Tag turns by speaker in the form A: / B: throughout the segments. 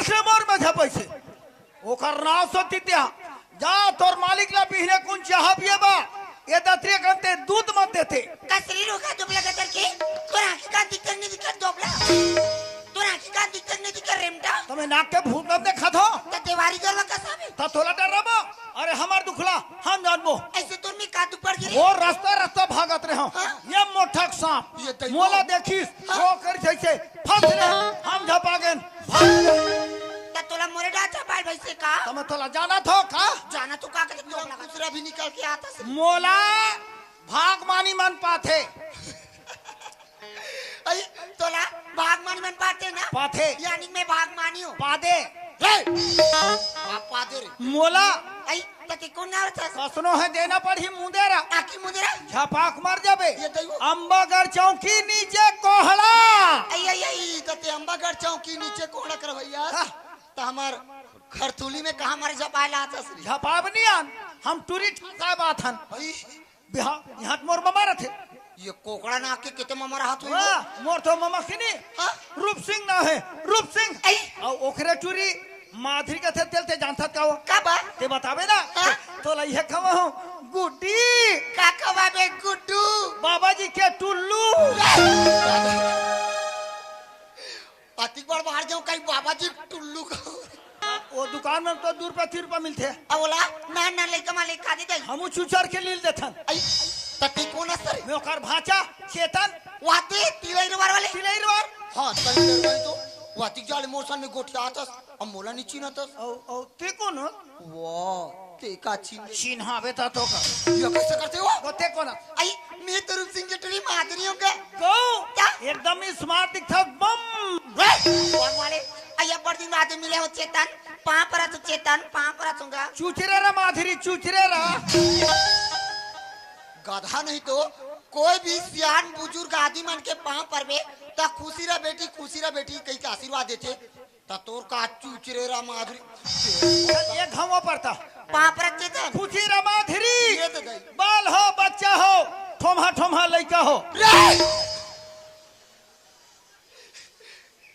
A: मार से मोर में झपैसे ओकर नाव सतीत्या जा तोर मालिक ला पीने कुन चाह पिए बा ये दत्रे घंटे दूध मत देते
B: कसरी रोका दोबला गदर के तोरा की का दिक्कत नहीं दिक्कत दोबला तोरा की का दिक्कत नहीं दिक्कत रेमटा
A: तुम्हें नाक के भूत न देखा थो
B: त देवारी जलवा कसाबे
A: ता थोड़ा डर रबो अरे हमार दुखला हम जानबो
B: ऐसे तोर में का दुपड़ गिरे
A: वो रास्ता रास्ता भागत रहे ये मोठक सांप मोला देखिस वो कर जैसे फंस ले हम झपा गए
B: त तोला मोरे डाचा पाल भैसे का
A: तुम्हें थोड़ा जाना थो का
B: जाना तो का करे दोबला दूसरा भी निकल के आता से
A: मोला भाग मानी मन पाथे
B: अई तोला भाग मानी मन पाते ना
A: पाथे
B: यानी मैं भाग मानी हूं
A: पादे
B: आप पादे रे
A: मोला
B: अई तके कौन ना रहता
A: कसनो है देना पड़ी मुंदेरा
B: आकी मुदेरा
A: झपाक मर जाबे
B: ये दैव
A: अंबागढ़ चौकी नीचे कोहड़ा
B: आई आई आई तते अंबागढ़ चौकी नीचे कोहड़ा कर भैया त हमार खरतुली में कहां मारे जपाला आता से
A: झपाब नहीं आन हम टूरिस्ट का बात हन
B: भाई
A: बिहार यहाँ मोर ममा रथे
B: ये कोकड़ा ना के किते ममरा हाथ हुई
A: मोर तो ममा किनी
B: हां
A: रूप सिंह ना है रूप सिंह
B: आई
A: और ओखरे टूरी माधुरी का थे तेलते जानता का वो
B: का बा
A: ते बतावे ना तो लइहे खवा हूं गुड्डी
B: का कबा बे गुड्डू
A: बाबा जी के टुल्लू
B: अति बार बाहर जाऊं कहीं बाबा जी टुल्लू का
A: वो दुकान में तो दूर पे 3 रुपया मिलते हैं
B: अवला ना ना लेके मालिक खा दे
A: हम चुचर के लील देथन
B: आई तते कौन असर
A: में ओकर भाचा चेतन
B: वाते तिलैरवार वाले
A: तिलैरवार
B: हां तिलैरवार तो वाती जाले मोरसन में गोठिया आतस अब मोला नी चिन्हतस
A: औ ते कोन
B: वाह ते का
A: चिन्हावे ता तो का
B: ये कैसे करते हो
A: गोते कोन
B: आई मैं तो रूप सिंह के टली मादरियों का
A: गो
B: क्या
A: एकदम स्मार्ट दिखता बम
B: कौन वाले आया बड़ दिन बाद मिले हो चेतन पां पर तो चेतन पां पर दूंगा
A: चुचरे रा माधुरी चुचरे रा
B: गधा नहीं तो कोई भी सियान बुजुर्ग आदि मन के पांव पर बे ता खुशी रा बेटी कई के आशीर्वाद देते ता तोर का चुचरे रा माधुरी
A: एक घमो पड़ता
B: पांव पर चेतन
A: खुशी रा माधुरी
B: ये तो गई
A: बाल हो बच्चा हो ठोमा ठोमा लइका हो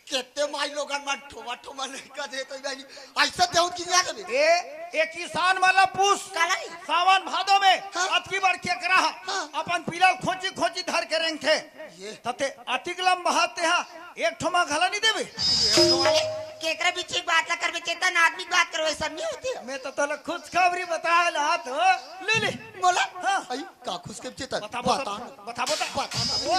B: कितने माई लोगन मन ठोमा ठोमा लड़का दे तो गई ऐसा देउ की ना देबे
A: ए किसान वाला पूछ
B: कालाई
A: सावन भादो में
B: हाँ?
A: अतकी बार के करा अपन पिलाल खोची खोची धर के रेंग थे
B: ये
A: तते अतिकलम बहाते हा एक ठोमा घला नहीं देबे
B: तो वाले केकरा बीच बात ना करबे चेतन आदमी बात करवे सब नहीं होती
A: मैं तो तोला खुशखबरी बताए लात हो ले ले
B: बोला
A: हाँ।
B: आई का खुश के चेतन
A: बता वो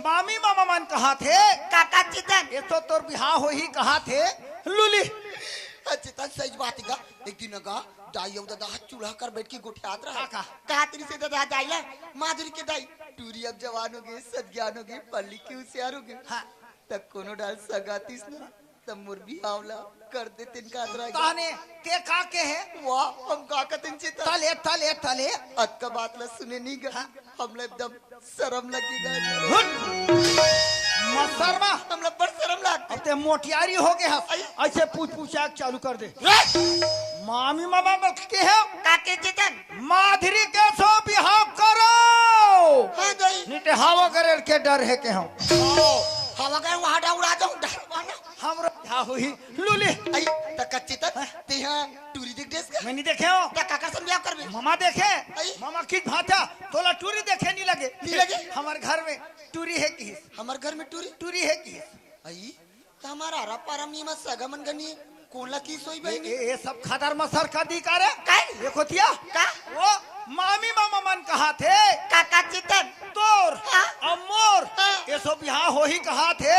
A: मामी मामा मन कहा थे
B: काका चेतन
A: ये तो तोर बिहार हो ही कहा थे लुली
B: चेतन सही बात है एक दिन का दाई अब दादा चूल्हा कर बैठ के गोठियात रहा
A: का
B: कहा तेरी से दादा दाई माधुरी के दाई टूरी अब जवान हो गए सज्ञान हो गए पल्ली के होशियार हो गए
A: हाँ
B: तब कोनो डाल सगातीस ना तब मुर्गी हावला कर दे तिन का अतरा
A: ताने ते का के है
B: वाह हम का कतन चेतन
A: तले तले तले
B: अत का बात ला सुने नहीं गा हमला एकदम शर्म लगेगा
A: मसरमा
B: हमला बड़ शर्म लगती
A: अब ते मोटियारी हो गए ऐसे पूछ पूछा चालू कर दे मामी मामा के है
B: काके चेतन
A: माधुरी के सो बिहाव करो
B: हां गई
A: निटे हवा करे के डर है के हम
B: हवा गए वहां डा उड़ा जाऊं डरवाना
A: हमरो हा हुई लुली
B: आई तक चेतन ते हां टूरी देख देस
A: मैं नहीं देखे हो
B: क्या काका से ब्याह करबे
A: मामा देखे
B: आई।
A: मामा की भाता तोला टूरी देखे नहीं लगे
B: नहीं लगे?
A: हमारे घर में टूरी है की
B: हमार घर में टूरी
A: टूरी है की
B: आई त हमारा आरा पारम नी में सगमन गनी कोनला की सोई बहनी
A: ये सब खदर मसर का दी करे
B: काय
A: देखो तिया
B: का
A: वो मामी मामा मन कहा थे
B: काका चेतन
A: तोर
B: हाँ।
A: और मोर
B: हाँ।
A: ये सब यहाँ हो ही कहा थे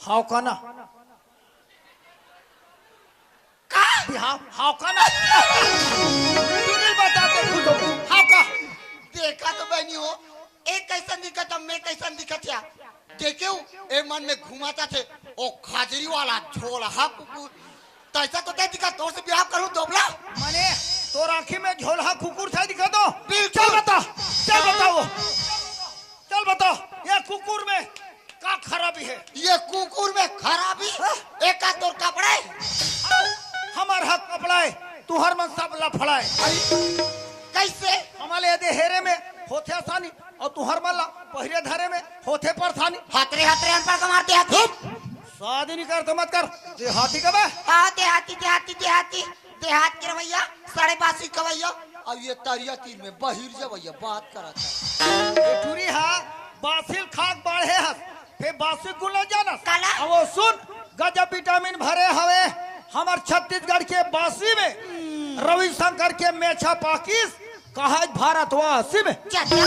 A: हाउ का ना
B: का
A: बिहाव हाउ का ना टूरी बताते खुद हाउ का
B: देखा तो बहनी हो एक कैसन दिखत मैं कैसन दिखत या देखे ए मन में घुमाता थे ओ खाजरी वाला झोला हा कुकुर तैसा तो क्या दिखा तोर से ब्याह करूं दोबला
A: माने तोर आँखी में झोला कुकुर था दिखा दो
B: बिल्कुल।
A: चल बताओ ये कुकुर में का खराबी है
B: ये कुकुर में खराबी एक का तोर कपड़ा है
A: हमार हक कपड़ाए तुहर मन सब लफड़ाए
B: कैसे
A: हमारे यदि हेरे में होते आसानी और तुहर मला पहरे धरे में होते परेशानी
B: हाथरे हाथरे अनपढ़ का मारते हाथ
A: शादी नहीं कर तो मत कर देहाती का बे
B: हाँ देहाती देहाती देहाती देहात के रवैया साढ़े बासी कवैया अब ये तरिया तीर में बहिर जवैया बात करता
A: ये टूरी हा बासिल खाक बाढ़े हस फिर बासिल गुल न जाना
B: काला?
A: अब वो सुन गजब विटामिन भरे हवे हमार छत्तीसगढ़ के बासी में रविशंकर के मेछा पाकिस कहा भारतवासी में
B: चाचा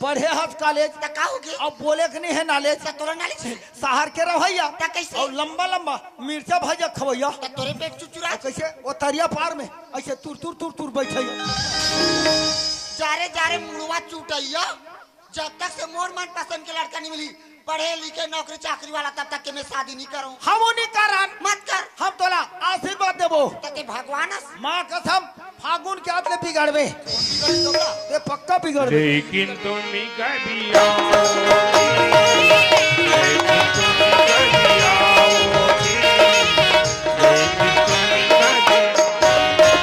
A: पढ़े हस कॉलेज
B: तका होगी
A: अब बोले के नहीं है नॉलेज
B: तोरा नाली
A: शहर के रवैया
B: ता कैसे?
A: और लंबा लंबा मिर्चा भजा खवैया
B: तोरे पेट चुचुरा
A: कैसे वो तरिया पार में ऐसे तुर तुर तुर तुर बैठे
B: जारे जारे मुड़वा चूटैया जब तक से मोर मन पसंद के लड़का नहीं मिली पढ़े लिखे नौकरी चाकरी वाला तब तक के मैं शादी नहीं करूं
A: हम नहीं करन
B: मत कर
A: हम तोला आशीर्वाद देबो
B: तते भगवान
A: माँ कसम फागुन के आदले बिगड़बे ते पक्का बिगड़बे
C: लेकिन तुम कभी आओ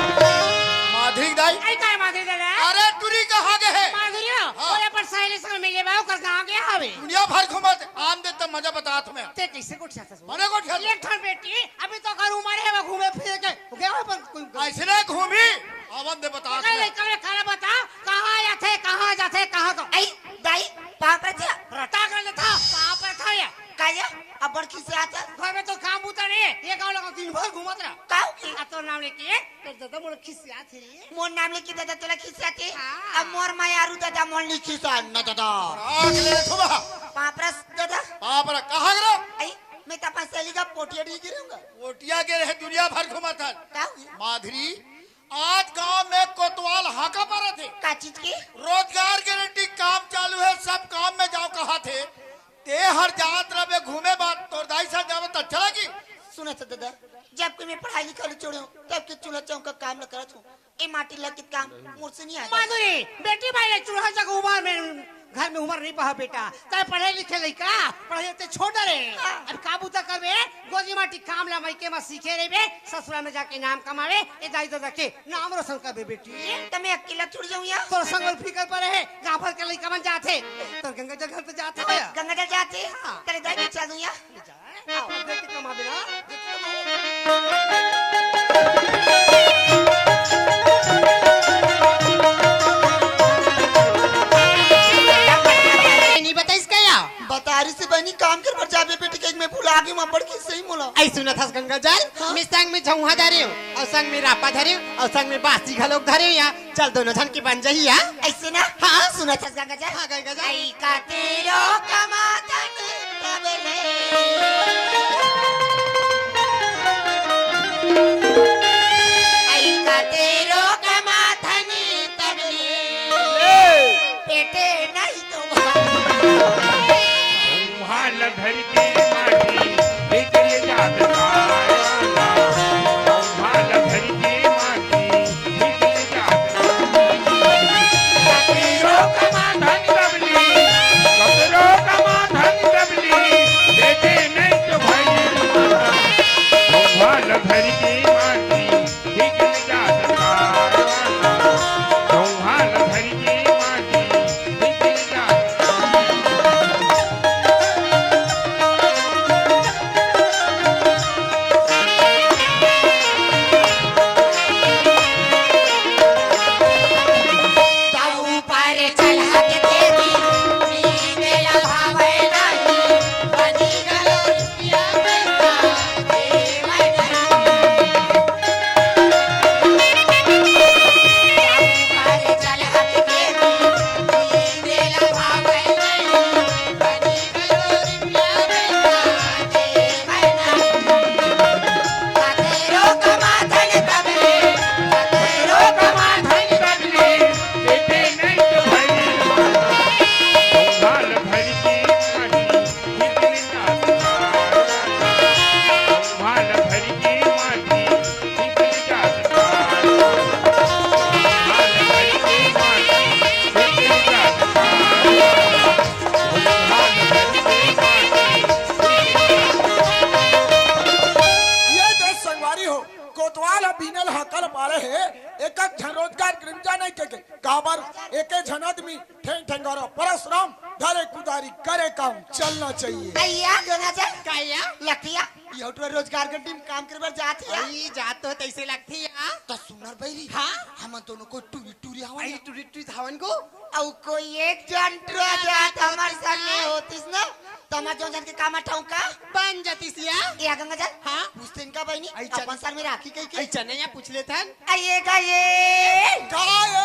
A: माधुरी दाई
D: आई काय माधुरी दादा
A: अरे टूरी कहाँ गए है
D: माधुरी ओए पर सहेली संग मिले बाऊ कर कहां गया हवे
A: दुनिया भर घुमत आम दे तब मजा बता तुम्हें
D: ते कैसे कुछ चाहता
A: मने को ठल
D: एक ठन बेटी अभी तो कर उम्र है वो घूमे फिरे के गए पर कोई
A: ऐसे ना घूमी आवन दे बता
D: कल कल खाना बता कहां जाते कहां को
B: आई दाई पाप रे
D: रटा कर था कहां पर था या
B: काया अब बड़की से आता
D: घर में तो काम उतरे ये गांव लगा दिन भर घूमत रहा
B: काऊ की
D: आ तो नाम लेके तो दादा मोर खिसिया थे
B: मोर नाम लिखी दादा तोला खिसाते
D: हाँ।
B: अब मोर मायारू दादा मोर लिखी सा न दादा
A: आग ले थुबा
B: पापरस दादा
A: बाप रे कहाँ गए
B: आई मैं तपा सहेली का पोटिया डी गिरूंगा
A: ओटिया के रहे दुनिया भर घुमत है
B: काऊ की
A: माधुरी आज गांव में कोतवाल हाका पर थे
B: का चीज की
A: रोजगार गारंटी काम चालू है सब काम में जाओ कहा थे ते हर यात्रा में घूमे बात तोर दाई सा जावत अच्छा लगी
B: सुना था दादा जब कि मैं पढ़ाई लिखाई छोड़े हूँ तब के चूल्हा चौका काम न करत हूँ ए माटी लगी काम मुझसे नहीं आता
D: माधुरी बेटी भाई चूल्हा जगह उमर में घर में उमर नहीं पहा बेटा तय पढ़े लिखे लइका पढ़े ते छोड़ रे अब काबू तक करबे गोजी माटी काम ला मई के मा सीखे रेबे ससुरा में जाके नाम कमावे ए दाई दादा के नाम रोशन करबे बेटी
B: तब मैं अकेला छुड़ जाऊँ यहाँ
D: तोर संग फिकर पर है गांव भर के लइका मन जाते तो गंगा जगह पे जाते है
B: गंगा जल जाते तेरे दाई के चल दूँ यहाँ
D: आओ देख के कमा बिना नहीं बताइस क्या
B: बतारी से बनी काम कर पर जाबे बेटी के मैं भूला गई मां बड़ की सही मोला
D: आई सुना था गंगा जल मैं संग में झौहा धरे हूं और संग में रापा धरे हूं और संग में बासी घलोक धरे हूं यार चल दोनों जन की बन जाही यार
B: ऐसे ना हाँ सुना था गंगा जल
D: हां गंगा जल
B: आई का तेरो कमाता तबले आई का तेरो कमाता तबले पेटे नहीं तो
C: हाल भर के माटी लेकर जात कायाना हाल भर के माटी लेकर जात करो कमा धन दबली करो कमा धन दबली बेटे नहीं तो भाई हाल भर के माटी लेकर जात कायाना हाल भर के माटी लेकर जात
B: ताऊ पारे चल हट तेरी नीने भावे नहीं बनी गलो रुपया पैसा देवै नहीं ताऊ पारे चल हट तेरी नीने भावे नहीं बनी गलो रुपया पैसा देवै नहीं तेरो कमा धन तबले तेरो कमा धन
C: तबले बेटे नहीं तो भाई हाल भर के माटी निकल जात हाल भर के माटी निकल जात हाल भर के माटी निकल जात हाल भर के माटी
E: ये देश संगवारी हो कोतवाल बीनल हकल पारे है एक झन रोजगार गिरजा नहीं के काबर एक झन आदमी ठेंग ठेंगारो परशुराम धरे कुदारी करे काम चलना चाहिए
B: अय्या गंगा जल
D: काय है या
B: लखिया ये तो रोजगार के टीम काम करे बर जात है
D: अरे जात तो तैसे लगती है
B: तो सुनर बैरी
D: हाँ?
B: हम दोनों को टूरी टूरी हवा
D: आई टूरी टूरी धावन को
B: औ कोई एक जंटरा जात हमार संगे होतिस ना तमा जो जन के काम अठाऊ का
D: बन जाती सिया
B: ये गंगा जा
D: हाँ?
B: पूछते इनका बहनी
D: आई चल।
B: अपन सर में राखी कई
D: आई
B: के
D: चने या पूछ लेते हैं
B: आइए का ये
E: काय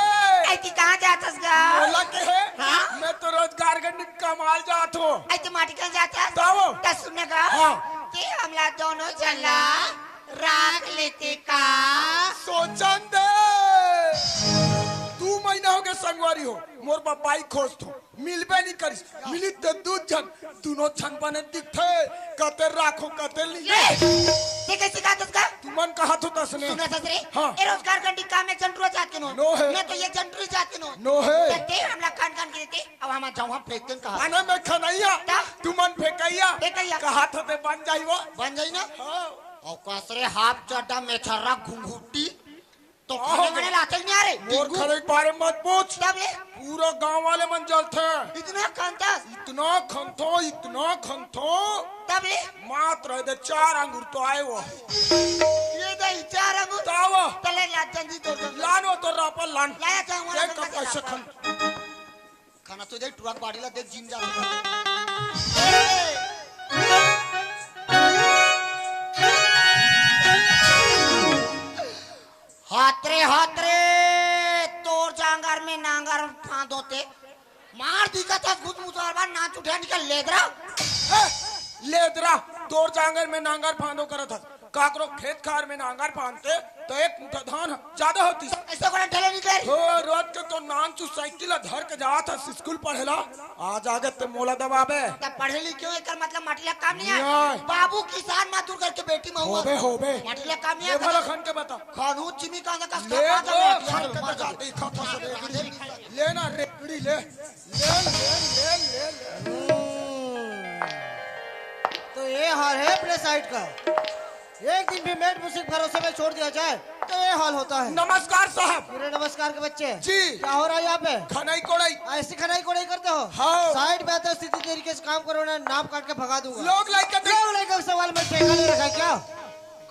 B: आई ती कहां जातस गा
E: बोला के है
D: हाँ?
E: मैं तो रोजगार के टीम कमाल जात हूँ
B: आई ती माटी कहां जाता
E: ताओ
B: ता सुनेगा
E: हाँ।
B: कि हमला दोनों चला राख लेते का
E: सोचन दे 2 महीना हो गए संगवारी हो मोर बाबाई खोज थो मिलबे नहीं करिस मिली तो दू जन दोनों छन बने दिखते कते राखो कते ली
B: ये कैसे कहा तुझका
E: तुमन कहा तो तसने
B: सुना ससरे
E: हाँ।
B: ए रोजगार गंडी काम में जंटरू जात के नो
E: नो है।
B: मैं तो ये जंटरू जात के नो
E: नो है।
B: ते हमला कान कान के देते अब हम जाऊं हम फेंकते हैं कहा
E: आने में खनैया
B: ता?
E: तुमन फेकैया
B: फेकैया।
E: कहा तो ते बन जाई वो
B: बन जाई ना
E: हाँ।
B: और कसरे हाफ चड्डा में छर्रा घुंघुटी तो खाने में लाते नहीं आ रहे
E: मोर
B: डिंगू।
E: खरे बारे मत पूछ
B: तब ले
E: पूरा गांव वाले मन जलते
B: इतना कांतास
E: इतना खंथो
B: तब ले
E: मात्र दे 4 अंगूर तो आए वो
B: ये दे चार अंगूर
E: तावा
B: तले ला जल्दी तोड़ दो
E: लानो तो रापा लान
B: लाया था हमारा
E: देख का कैसे खन
B: खाना तो देख ट्रक बाड़ीला देख जिम जा हाथरे तोर जांगर में नांगर फांदोते मार दिखा था घुस मुसर बार नाच उठा निकल लेदरा
E: लेदरा तोर जांगर में नांगर फांदो करत था काकरो खेत खार में नांगर फांदते तो एक मुठा धान ज्यादा होती
B: ऐसा कोई ठेले निकल
E: हो रोज के तो नान चू साइकिल धर के जात है स्कूल पढ़ेला आज आगे ते मोला दबाबे
B: तब पढ़े लिखे क्यों एकर मतलब माटीला काम नहीं है
E: नहीं।
B: बाबू किसान मजदूर करके बेटी में हुआ
E: होबे
B: माटीला काम नहीं
E: ये भला
B: है
E: खन के बता
B: खानू चिमी का का
E: ले दो खन के बता देखा था से रेगड़ी लेना रेगड़ी ले
F: तो ये हाल है अपने साइड का एक दिन भी मेट म्यूजिक भरोसे में छोड़ दिया जाए तो ये हाल होता है
E: नमस्कार साहब
F: पूरे नमस्कार के बच्चे
E: जी।
F: क्या हो रहा है यहाँ पे
E: खनाई कोड़ाई
F: ऐसी खनाई कोड़ाई करते हो
E: हाँ।
F: साइड में आते स्थिति तरीके से काम करो ना नाम काट के भगा दूंगा
E: लोग लाइक के
F: लोग लेकर सवाल में ठेका नहीं रखा है क्या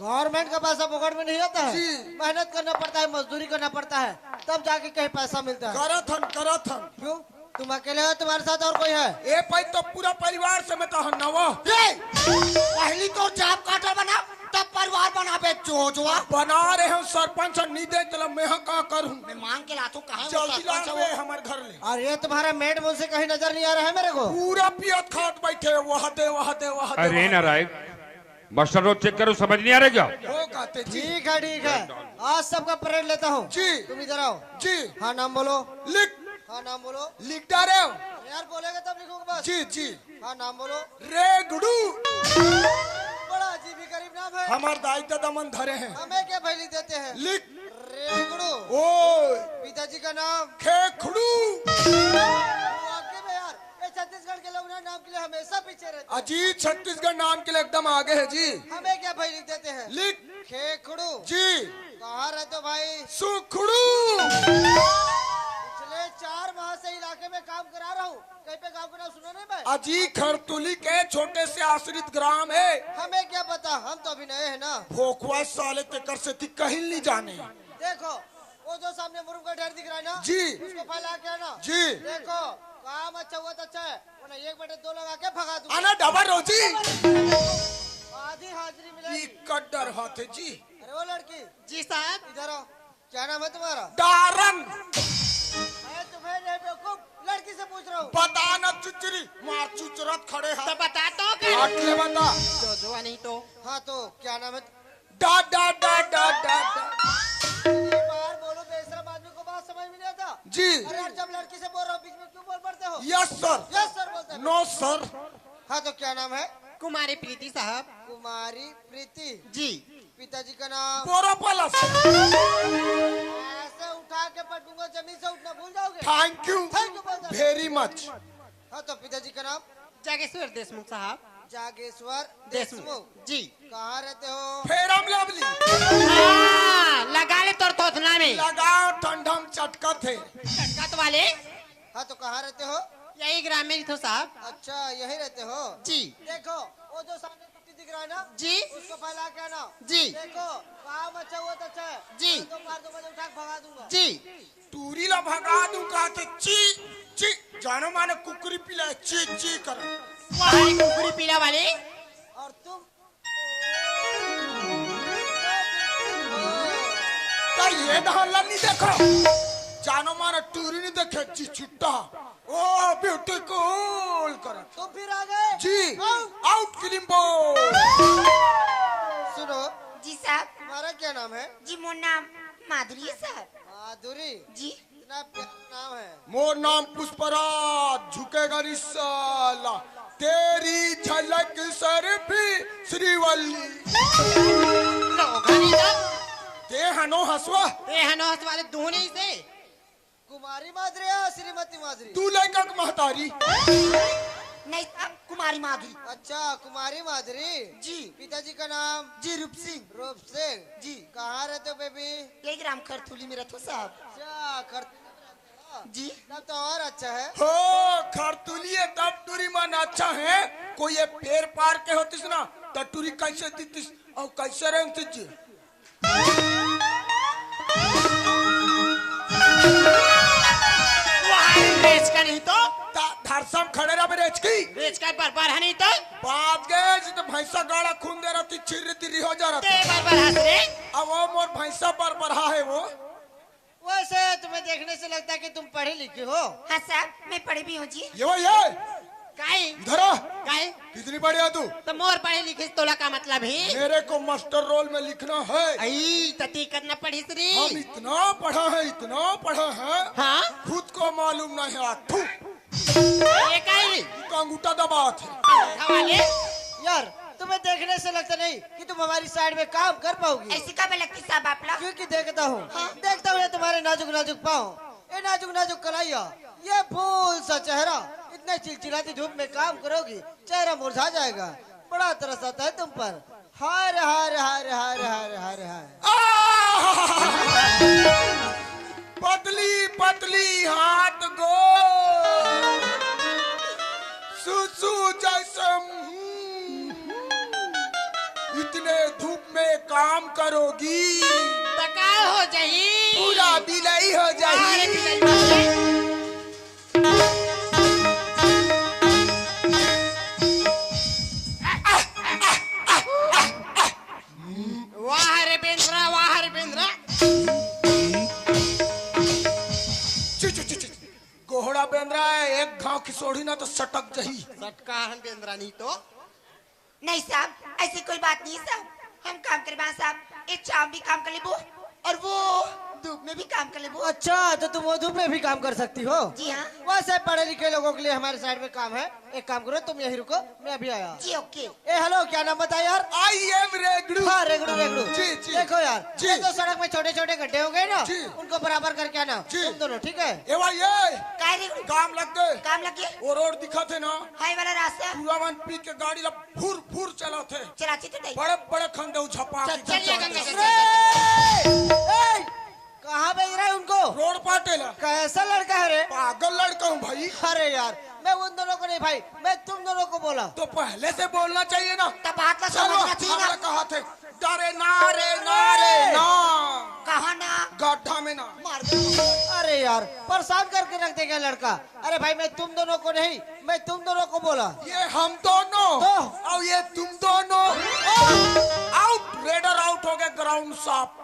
F: गवर्नमेंट का पैसा पकड़ में नहीं आता है
E: जी।
F: मेहनत करना पड़ता है मजदूरी करना पड़ता है तब जाके कहीं पैसा मिलता है
E: करत हन
F: क्यों तुम अकेले हो तुम्हारे साथ और कोई है
E: ए पै तो पूरा परिवार समेत हन नवा
B: पहली तो जाप काटा बना तब परिवार बनाबे जोजवा
E: बना रहे हो सरपंच नहीं दे चलो मैं का करूं
B: मैं मांग के लातू कहां
E: जल्दी लावे हमारे घर ले
F: और ये तुम्हारा मेट मुझसे कहीं नजर नहीं आ रहा है मेरे को
E: पूरा पियत खात बैठे वहाँ दे
C: अरे नारायण मास्टर रोज चेक करो समझ नहीं आ रहा क्या
E: हो कहते जी
F: ठीक है आज सबका परेड लेता हूँ
E: जी।
F: तुम इधर आओ
E: जी
F: हाँ नाम बोलो
E: लिख
F: हाँ नाम बोलो
E: लिख डाले हो
F: यार बोलेगा तब लिखूंगा बस
E: जी जी
F: हाँ नाम बोलो
E: रे गुडू
F: बड़ा अजीब ही गरीब नाम है
E: हमार दाई दादा मन धरे हैं
F: हमें क्या भैली देते हैं
E: लिख
F: रेगड़ू
E: ओ
F: पिताजी का नाम
E: खे खुड़ू
F: आगे में यार ये छत्तीसगढ़ के लोग ना नाम के लिए हमेशा पीछे रहते हैं।
E: अजीत छत्तीसगढ़ नाम के लिए एकदम आगे है जी
F: हमें क्या भैली देते हैं
E: लिख
F: खेखड़ू
E: जी
F: कहाँ रहते हो भाई
E: सुखड़ू
F: पिछले 4 माह से इलाके में काम करा रहा हूँ कहीं पे काम करना सुना नहीं भाई
E: अजी खरतुली के छोटे से आश्रित ग्राम है
F: हमें क्या पता हम तो अभी नए हैं ना
E: भोखवा साले तेकर से थी कहीं नहीं जाने
F: देखो वो जो सामने मुर्ग का ढेर दिख रहा है ना
E: जी।
F: उसको फैला के ना
E: जी।
F: देखो काम अच्छा हुआ तो अच्छा है वरना 1 बटे 2 लगा के भगा दूंगा
E: आना डबल रोजी
F: आधी हाजिरी
E: ये
F: मिलेगी
E: कड्डर हाथ है जी
F: अरे वो लड़की
D: जी साहब
F: इधर आओ क्या नाम है तुम्हारा
E: दारंग
F: मैं तुम्हें नहीं बेवकूफ लड़की से पूछ रहा हूँ
E: बता न चुचरी मार चुचरत खड़े
D: तो
E: हाथ
D: बता तो कर
E: आटले बता
D: जोजुआ नहीं तो
F: हाँ तो क्या नाम है
E: डा डा डा डा डा
F: ये बाहर बोलो बेशरम आदमी को बात समझ में नहीं आता
E: जी
F: अरे यार जब लड़की से बोल रहा हूँ बीच में क्यों बोल पड़ते हो
E: यस सर
F: यस सर बोलते हैं
E: नो सर
F: हाँ तो क्या नाम है
D: कुमारी प्रीति साहब
F: कुमारी प्रीति
D: जी
F: पिताजी का नाम
E: बोरो पलस
F: ऐसे उठा के पटूंगा जमीन से उठना भूल जाओगे
E: थैंक यू
F: थैंक यू बोलते हैं।
E: वेरी मच
F: हाँ तो पिताजी का नाम
D: जागेश्वर देशमुख साहब
F: जागेश्वर
D: देशमुख
F: देशमुख
D: जी
F: कहाँ रहते हो
E: फेरम लवली
D: हाँ, लगा ले तोर थोथना में
E: लगाओ ठंडम चटका थे
D: कट वाले
F: हाँ तो कहाँ रहते हो
D: यही ग्राम में ही तो साहब
F: अच्छा यही रहते हो
D: जी
F: देखो वो जो सामने
D: जी
F: उसको फैला के ना
D: जी
F: देखो काम अच्छा हुआ तो अच्छा है
D: जी।
F: तो मार 2 बजे उठा के भगा दूंगा
D: जी
E: टूरी ला भगा दूं कहते ची ची जानो माने कुकरी पिला ची ची कर
D: वहाँ कुकुरी पीला वाले
F: और तुम
E: तो ये ढाला नहीं देखो जानो माने टूरी नहीं देखे ची छुट्टा ओ ब्यूटीफुल कर
F: तुम फिर आ गए
E: जी आउट किलिम्बो
F: सुनो
G: जी साहब।
F: तुम्हारा क्या नाम है
G: जी मोर नाम माधुरी है साहब।
F: माधुरी
G: जी
F: इतना प्यारा नाम है
E: मोर नाम पुष्पराज झुकेगा नहीं साला तेरी झलक सर भी श्रीवल्ली ते हनो हसवा
D: वाले दोनों ही से
F: कुमारी माधुरी या श्रीमती माधुरी
E: तू लड़का की महतारी
G: नहीं साहब, कुमारी माधुरी।
F: अच्छा कुमारी माधुरी
G: जी
F: पिताजी का नाम
G: जी रूप सिंह।
F: रूप सिंह
G: जी
F: कहाँ रहते हो बेबी
G: 1 ग्राम खरथुली में रहते हो साहब।
F: अच्छा कर
G: जी
F: तब तो और अच्छा है
E: हो खरतुलिए तब टूरी मन अच्छा है कोई ये पेड़ पार के होतीस ना तो टूरी कैसे दीतीस और कैसे रहतीस जी
D: रेच का नहीं तो
E: धरसम खड़े रह रेच की
D: रेच का बरबार है नहीं तो
E: बात गए जी तो भैंसा गाड़ा खून दे रहती छिर तिरी हो जा
D: ते
E: रहती
D: बरबार हंस रे
E: अब वो मोर भैंसा पर बढ़ा है वो
F: वैसे तुम्हें देखने से लगता है कि तुम पढ़े लिखे हो
G: हाँ साहब, मैं पढ़ी भी हूँ जी।
E: ये
D: काहे
E: इधर आ
D: काहे
E: कितनी बड़ी है तू
D: तो मोर पढ़े लिखे तोला का मतलब है
E: मेरे को मास्टर रोल में लिखना है
D: आई तती करना पड़ी श्री
E: हम इतना पढ़ा है
D: हाँ
E: खुद को मालूम नहीं है आठू
D: ये काहे
E: का अंगूठा दबा थे
D: हवाले
F: यार तुम्हें देखने से लगता नहीं कि तुम हमारी साइड में काम कर पाओगी
G: ऐसी कब लगती साहब आप लोग?
F: क्योंकि देखता हूँ ये तुम्हारे नाजुक नाजुक पाँव ये नाजुक नाजुक कलाइया ये फूल सा चेहरा इतने चिलचिलाती धूप में काम करोगी चेहरा मुरझा जाएगा बड़ा तरस आता है तुम पर हाय रे हाय रे हाय रे हाय रे हाय रे हाय रे हाय
E: पतली पतली हाथ गो सुसु जैसे इतने धूप में काम करोगी
D: तका हो जाही
E: पूरा बिलाई हो
D: अरे
E: जाएगी
D: बिलाई मारे। वाह रे बेंद्रा वाह रे बेंद्रा
E: कोहड़ा बेंद्रा है एक घाव की सोड़ी ना तो सटक जही
D: सटका हम बेंद्रा नहीं तो
G: नहीं साहब, ऐसी कोई बात नहीं साहब। हम काम करे साहब, एक शाम भी काम कर लेबो और वो धूप में भी काम कर लेबो।
F: अच्छा तो तुम वो धूप में भी काम कर सकती हो
G: जी हाँ।
F: वैसे पढ़े लिखे लोगों के लिए हमारे साइड में काम है एक काम करो तुम यही रुको मैं अभी आया
G: जी ओके।
F: ए हेलो क्या नाम बताया यार
E: आई एम रेगड़ू
F: हाँ रेगड़ू रेगड़ू
E: जी, जी।
F: देखो यार
E: जी।
F: ये तो सड़क में छोटे छोटे गड्ढे हो गए ना
E: जी।
F: उनको बराबर करके आना
E: जी।
F: तुम दोनों ठीक है
E: ए भाई ये
G: काय रे
E: काम लग गए
G: काम लगे
E: वो रोड दिखा थे ना
G: हाई वाला रास्ता
E: पूरा मन पी के गाड़ी ला फुर फुर चला थे
G: चलाची तो नहीं।
E: बड़े बड़े खंडे झपा के
D: चलिए
E: चलते
D: गंगा
E: थे।
F: कहाँ भेज रहे हैं उनको
E: रोड पाटे ला
F: कैसा लड़का है रे
E: पागल लड़का हूँ भाई
F: अरे यार मैं उन दोनों को नहीं भाई मैं तुम दोनों को बोला
E: तो पहले से बोलना चाहिए ना
G: तब बात ला
E: चलो
G: समझना चाहिए
E: हमने
G: ना।
E: कहा थे डरे ना रे ना रे ना
G: कहा ना
E: गड्ढा में ना
G: मार दो।
F: अरे यार परेशान करके रख देगा लड़का अरे भाई मैं तुम दोनों को नहीं मैं तुम दोनों को बोला
E: ये हम दोनों
F: तो?
E: और ये तुम दोनों आउट रेडर आउट हो गए ग्राउंड साफ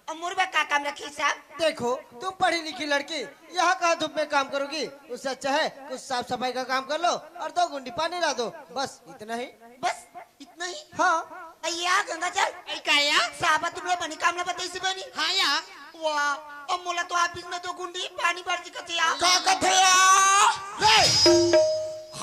G: और मुर्गा का काम रखी साहब?
F: देखो तुम पढ़ी लिखी लड़की यहाँ कहाँ धूप में काम करोगी उससे अच्छा है कुछ साफ सफाई का काम कर लो और 2 गुंडी पानी ला दो बस इतना ही
G: बस इतना ही?
F: हाँ
G: अय्या गंगा चल
D: ऐ काया
G: साहब तुमने बनी काम ना बताई सी बनी।
D: हाँ या
G: वाह अब मोला तो ऑफिस में 2 गुंडी पानी भर दी कथिया
E: का कथे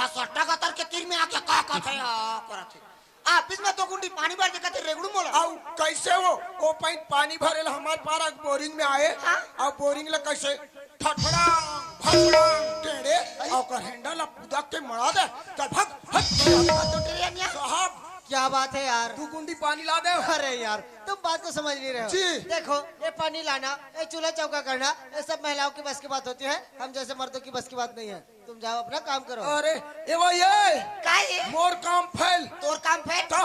G: हसटा कतर के तीर में आके का कथिया करत ऑफिस में 2 गुंडी पानी भर दी कथे रेगड़ू मोला।
E: और कैसे वो पाइप पानी भरेला हमारे पारा बोरिंग में आए
G: हाँ?
E: और बोरिंग ला कैसे ठठड़ा भगड़ा टेढ़े और कर हैंडल ला पूदा के मरा दे चल भाग
G: तो ट्रेनिया
E: साहब
F: क्या बात है यार
E: 2 गुंडी पानी ला दे
F: अरे यार तुम बात को समझ नहीं रहे हो
E: जी।
F: देखो ये पानी लाना ये चूल्हा चौका करना ये सब महिलाओं की बस की बात होती है हम जैसे मर्दों की बस की बात नहीं है तुम जाओ अपना काम करो
E: अरे ये वो ये
G: का ये
E: मोर काम फैल
G: तोर काम फेल
E: का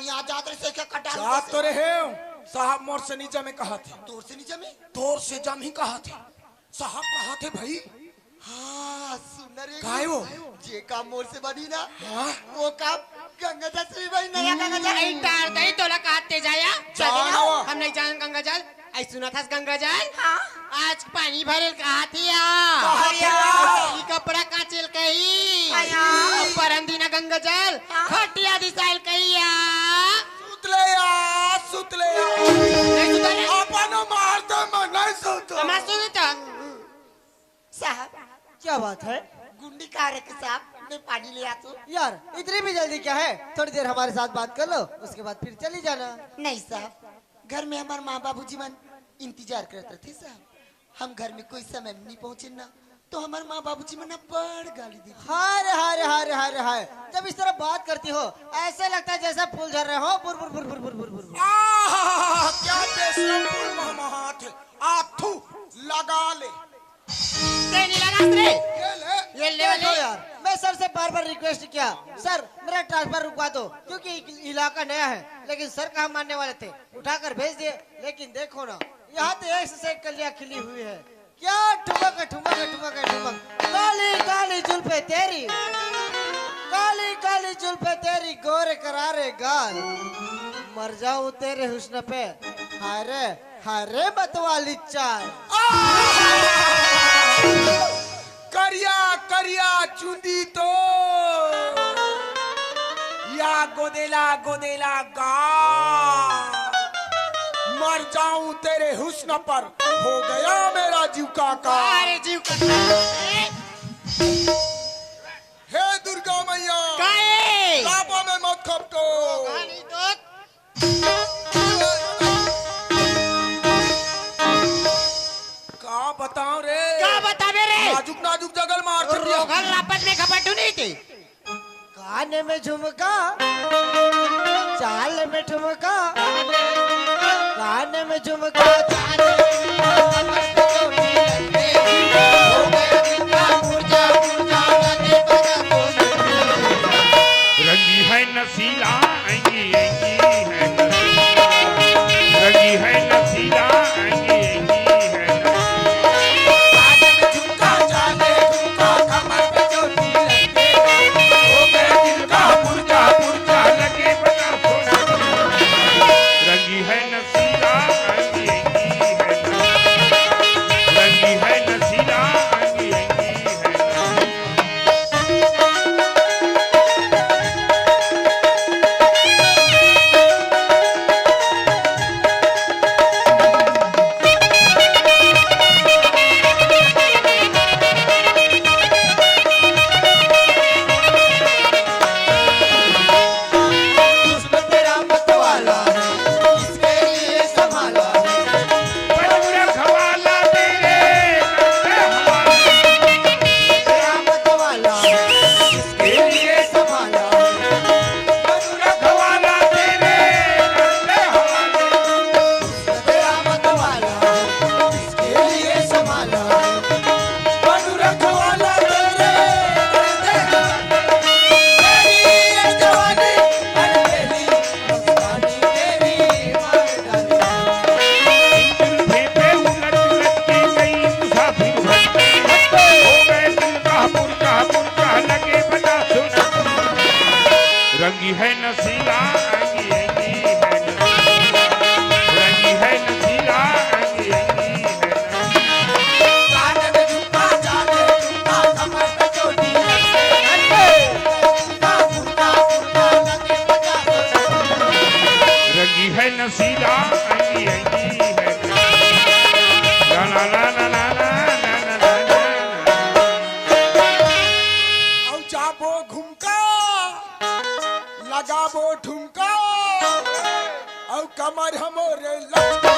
B: पानी आ जात रहे से क्या कटा
E: जात तो रहे साहब मोर से नीचे में कहा थे,
B: तोर से नीचे में
E: तोर से जम ही कहा थे साहब, कहा थे भाई।
B: हाँ सुन रे
E: काय वो?
B: जे काम मोर से बनी ना
E: हाँ?
B: वो काम गंगा जल से भी भाई नया गंगा जल
D: आई टार दई तोला कहते जाया
E: जान हवा।
D: हम नहीं जान गंगा जल आई सुना था गंगा जल
G: हाँ
D: आज पानी भरल कहा थिया ई कपड़ा काचेल कही
G: आया।
D: परंदी ना गंगा जल
G: हाँ।
D: खटिया दिसाइल कहिया
E: सुतले यार, सुतले यार,
D: नहीं सुतले
E: अपन मार दे मैं नहीं सुत।
D: मैं सुनता
G: साहब
F: क्या बात है
G: गुंडी कहा रखे साहब मैं पानी ले आता हूँ
F: यार, इतनी भी जल्दी क्या है? थोड़ी देर हमारे साथ बात कर लो, उसके बाद फिर चली जाना।
G: नहीं साहब घर में हमारे माँ बाबूजी मन इंतजार करते थे साहब, हम घर में कोई समय में नहीं पहुँचे ना तो हमारे माँ बाबूजी मन बड़ गाली दी।
F: हाय रे हाय रे हाय रे हाय रे हाय, जब इस तरह बात करती हो ऐसा लगता है जैसा फूल झड़ रहे हो। बुर बुर बुर बुर बुर बुर बुर।
E: आह, क्या बेशरम फूल महमहात है, आथू लगा ले,
D: नहीं लगा रे
E: ये ले।
D: ये ले
F: देखो यार, मैं सर से बार बार रिक्वेस्ट किया, सर मेरा ट्रांसफर रुकवा दो क्योंकि इलाका नया है, लेकिन सर कहाँ मानने वाले थे, उठाकर भेज दिए। लेकिन देखो ना, यहाँ तो एक से एक कलियां खिली हुई है। क्या ठुमक ठुमक ठुमक ठुमक, काली काली जुल्फे तेरी, काली काली जुल्फे तेरी, गोरे करारे गाल, मर जाऊं तेरे हुस्न पे, हाय रे मतवाली चाल।
E: करिया करिया चुंदी तो या गोदेला गोदेला गा, मर जाऊं तेरे हुस्न पर, हो गया मेरा जीव का कार।
D: अरे जीव का
E: हे दुर्गा मैया,
D: काहे
E: लापा में मत खपतो।
D: कहानी तो
E: का बताऊं रे,
D: क्या बतावे रे
E: नाजुक नाजुक जगल मार दिया।
D: रोगल लापत में खपट नहीं थी
F: कान में झुमका, चाल में ठुमका, कान में झुमका, चाल
C: रंगी है नसीला अंगी अंगी है नसीला, रंगी है नसीला अंगी अंगी है
E: झुमका चाले झुमका, कमर पे चोटी लगे, हो गया दिल का
C: पुरजा पुरजा लगे बना रंगी है नसीला अंगी अंगी है रंगी है नसीला अंगी अंगी है
F: तेरा मतवाला है, इसके लिए संभाला है,
C: बड़ूरा खवाला तेरे नंदे हवाले,
F: तेरा मतवाला है, इसके लिए संभाला है,
C: बड़ूरा खवाला तेरे नंदे हवाले,
F: तेरा मतवाला है, इसके लिए संभाला है,
E: बनु रखवाला तेरे,
F: तेरी ये जवानी, अरे तेरी मस्तानी, तेरी मार डाली।
C: जुल्फे पे उलट उलट के गई मुसाफिर भटके, हो गए दिल का पुरजा पुरजा लगे बना सुना, रंगी है नसीला अंगी अंगी है रंगी है नसीला अंगी अंगी है
F: कान में झुमका, चाले झुमका, कमर पे चोटी लगे, झुमका फुटका फुटका लगे बजा दो।
C: रंगी है नसीला अंगी अंगी है ला ला ला ला ला ला ला ला
E: औ जाबो घुमका, लगाबो ठुमका, औ कमर हमोरे लचका,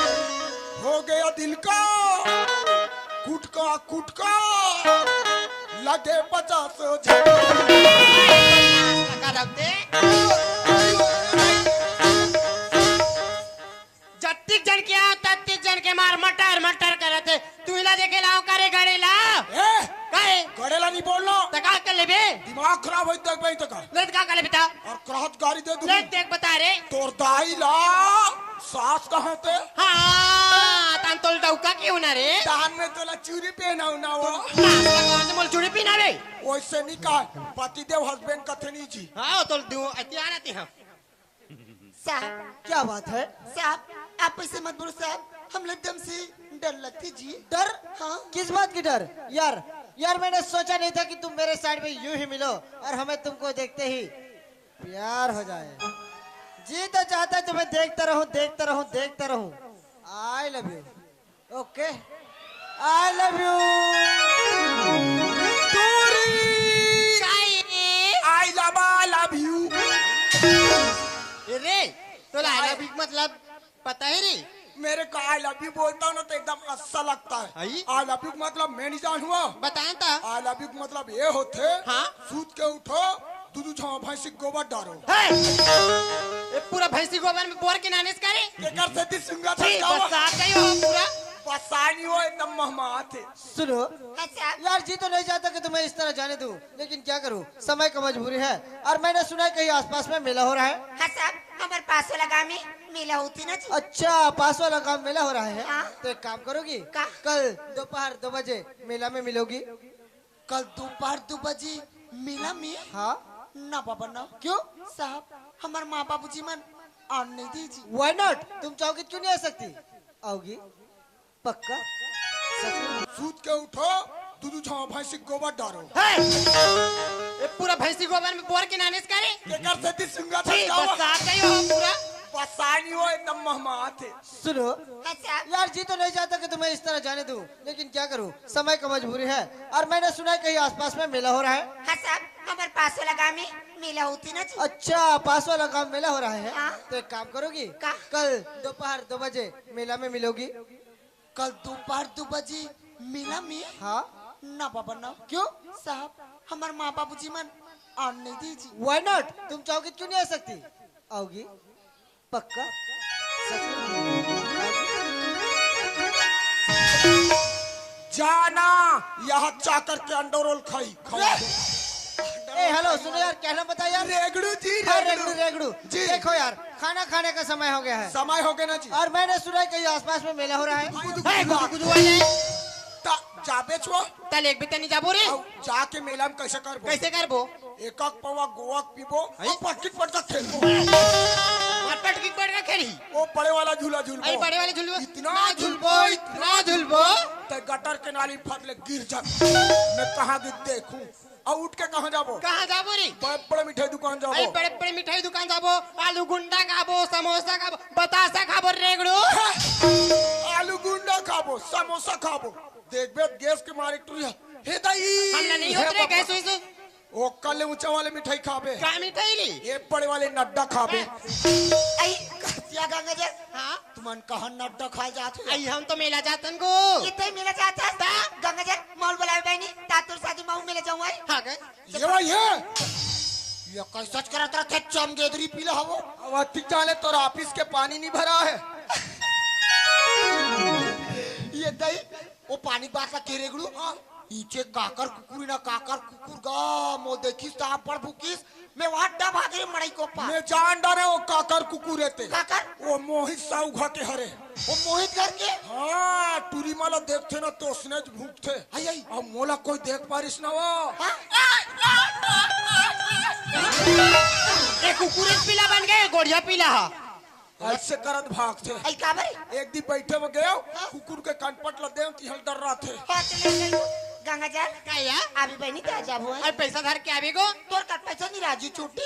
E: हो गया दिल का कुटका कुटका, लगे 50 झटका।
D: लगा रखते जत्तिक जन के आओ तत्तिक जन के मार मटर मटर करते तू इला देखे लाओ करे गड़े ला
E: ए,
D: काहे
E: गड़ेला नहीं बोलना,
D: तका कर लेबे
E: दिमाग खराब होई तक भाई तक,
D: लेत का कर लेबे ता
E: और कहा आज गाड़ी दे दूंगी
D: देख देख बता रे
E: तोर दाई ला सास कहाँ थे
D: हाँ तान तोल डौका क्यों ना रे
E: दान में तोला चूड़ी पहना ना वो
D: कौन से मोल चूड़ी पीना रे
E: वैसे नहीं कहा पतिदेव हस्बैंड कथे नहीं जी
D: हाँ तोल दियो अति आना ती हम
G: साहब
F: क्या बात है?
G: साहब आप ऐसे मत बोलो साहब, हम लोग एकदम से डर लगती जी।
F: डर?
G: हाँ।
F: किस बात की डर? यार मैंने सोचा नहीं था कि तुम मेरे साइड में यूं ही मिलो और हमें तुमको देखते ही प्यार हो जाए। जी तो चाहता है तुम्हें देखता रहूं। I love you. Okay, I love you.
E: I love you.
D: रे तोला आला भी मतलब पता है रे
E: मेरे को आई लव यू बोलता हूँ ना तो एकदम अच्छा लगता है।
D: आई?
E: आई लव यू मतलब मैं नहीं जानूंगा।
D: बताया था
E: आई लव यू मतलब ये होते
D: हाँ?
E: सूत के उठो दूध छाओ भैंसी गोबर डालो
D: ये पूरा भैंसी गोबर में बोर के नानेस करे
E: केकर से दी सुंगा था
D: बरसात गई हो पूरा
E: पसानी हो एकदम महमात है।
F: सुनो
G: हाँ साहब।
F: यार, जी तो नहीं चाहता कि तुम्हें इस तरह जाने दूं, लेकिन क्या करूं, समय का मजबूरी है। और मैंने सुना है कहीं आसपास में मेला हो रहा है।
G: हाँ साहब, हमारे पास वाला गाँव में मेला होती ना जी।
F: अच्छा, पास वाला काम मेला हो रहा है।
G: हाँ।
F: तो एक काम करोगी,
G: क्या?
F: कल दोपहर 2 बजे मेला में मिलोगी।
G: कल दोपहर 2 बजे मेला में?
F: हाँ।
G: ना बाबा ना।
F: क्यों?
G: साहब हमारे माँ बाबू जी मन आने नहीं दीजिए।
F: Why not? तुम चाहोगी क्यों नहीं आ सकती? आओगी पक्का? सच में?
E: सूत के उठो दूध छाओ भैंसी गोबर डालो
D: ये पूरा भैंसी गोबर में बोर के नानेस करे
E: केकर से दी सुंगा था
D: बरसात गई हो पूरा
E: पसानी हो एकदम महमात है।
F: सुनो
G: हाँ साहब।
F: यार, जी तो नहीं चाहता कि तुम्हें इस तरह जाने दूं, लेकिन क्या करूं, समय का मजबूरी है। और मैंने सुना है कहीं आसपास में मेला हो रहा है।
G: हाँ साहब, हमारे पास वाला गाँव में मेला होती ना जी।
F: अच्छा, पास वाला काम मेला हो रहा है।
G: हाँ।
F: तो एक काम करोगी,
G: क्या?
F: कल दोपहर 2 बजे मेला में मिलोगी।
G: कल दोपहर 2 बजे मेला में?
F: हाँ।
G: ना बाबा ना।
F: क्यों?
G: साहब हमारे माँ बाबू जी मन आने नहीं दीजिए।
F: Why not? तुम चाहोगी क्यों नहीं आ सकती? आओगी पक्का? सच में?
E: जाना यहाँ चाकर के अंडा रोल खाई
F: ए हेलो, सुनो यार, कहना बता यार।
E: रेगड़ू जी
F: हाँ, रेगड़ू
E: जी।
F: देखो यार, खाना खाने का समय हो गया है।
E: समय हो गया ना जी।
F: और मैंने सुना है कहीं आसपास में मेला हो रहा है।
D: गुदु वाले
E: जाबे छो
D: तल एक बितनी जाबो रे
E: और जाके मेला में कैसे करबो
D: कैसे करबो
E: एक पवा गोवा पीबो और पटकिट पटका खेलबो
D: मटपट की पड़ खेली
E: वो बड़े वाला झूला झूलबो
D: अरे बड़े वाले झुलबो
E: इतना
D: झुलबो
E: ते गटर के नाली फटले गिर जा मैं कहाँ गिर देखूं और उठ के कहाँ जाबो
D: कहाँ जाबो रे
E: बड़े बड़े मिठाई दुकान
D: अरे
E: जाबो
D: बड़े बड़े मिठाई दुकान जाबो आलू गुंडा खाबो समोसा खाबो बतासा खाबो रेगड़ो
E: आलू गुंडा खाबो समोसा खाबो देखबे गैस के मारे टूरिया हे दाई
D: हमने नहीं होत रे कैसे इसे
E: ओ कल ऊंचा वाले मिठाई खाबे
D: का मिठाई ली
E: ये बड़े वाले नड्डा खाबे
G: आई कसिया गंगा जी।
D: हाँ
G: तुमन कहाँ नड्डा खाए जाते?
D: आई हम तो मेला जातन को
G: इतने मेला जाता है गंगा जी। मॉल बुलाए बहनी तातुर शादी माऊ मेले जाऊँ आई।
D: हाँ गए
E: ये भाई है
G: ये कैसा करा तेरा थे चमगेदरी पीला हवो।
E: अब अतिक जाले तो ऑफिस के पानी नहीं भरा है
G: ये दई वो पानी बात के रेगड़ू इचे काकर कुकुरी ना काकर कुकुर गा मो देखिस ता पर भूकिस मैं वहां डब भागे मड़ई को पा
E: मैं जान डरे वो काकर कुकुरे ते
G: काकर
E: वो मोहित साहू घा के हरे
G: वो मोहित करके
E: हाँ टूरी माला देखते ना तो उसने भूखते
G: आई आई
E: अब मोला कोई देख पारिस ना वो
D: एक कुकुर पीला बन गए गोड़िया पीला हा
E: ऐसे करत भागते
G: आई का भाई
E: एक दिन बैठे में गए कुकुर के कनपट लदे कि हल डर रहा थे
G: गंगा जी
D: क्या या
G: अभी बहनी क्या जाबो
D: और पैसा धर के आवे गो
G: तोर का पैसा नहीं राजू छुट्टी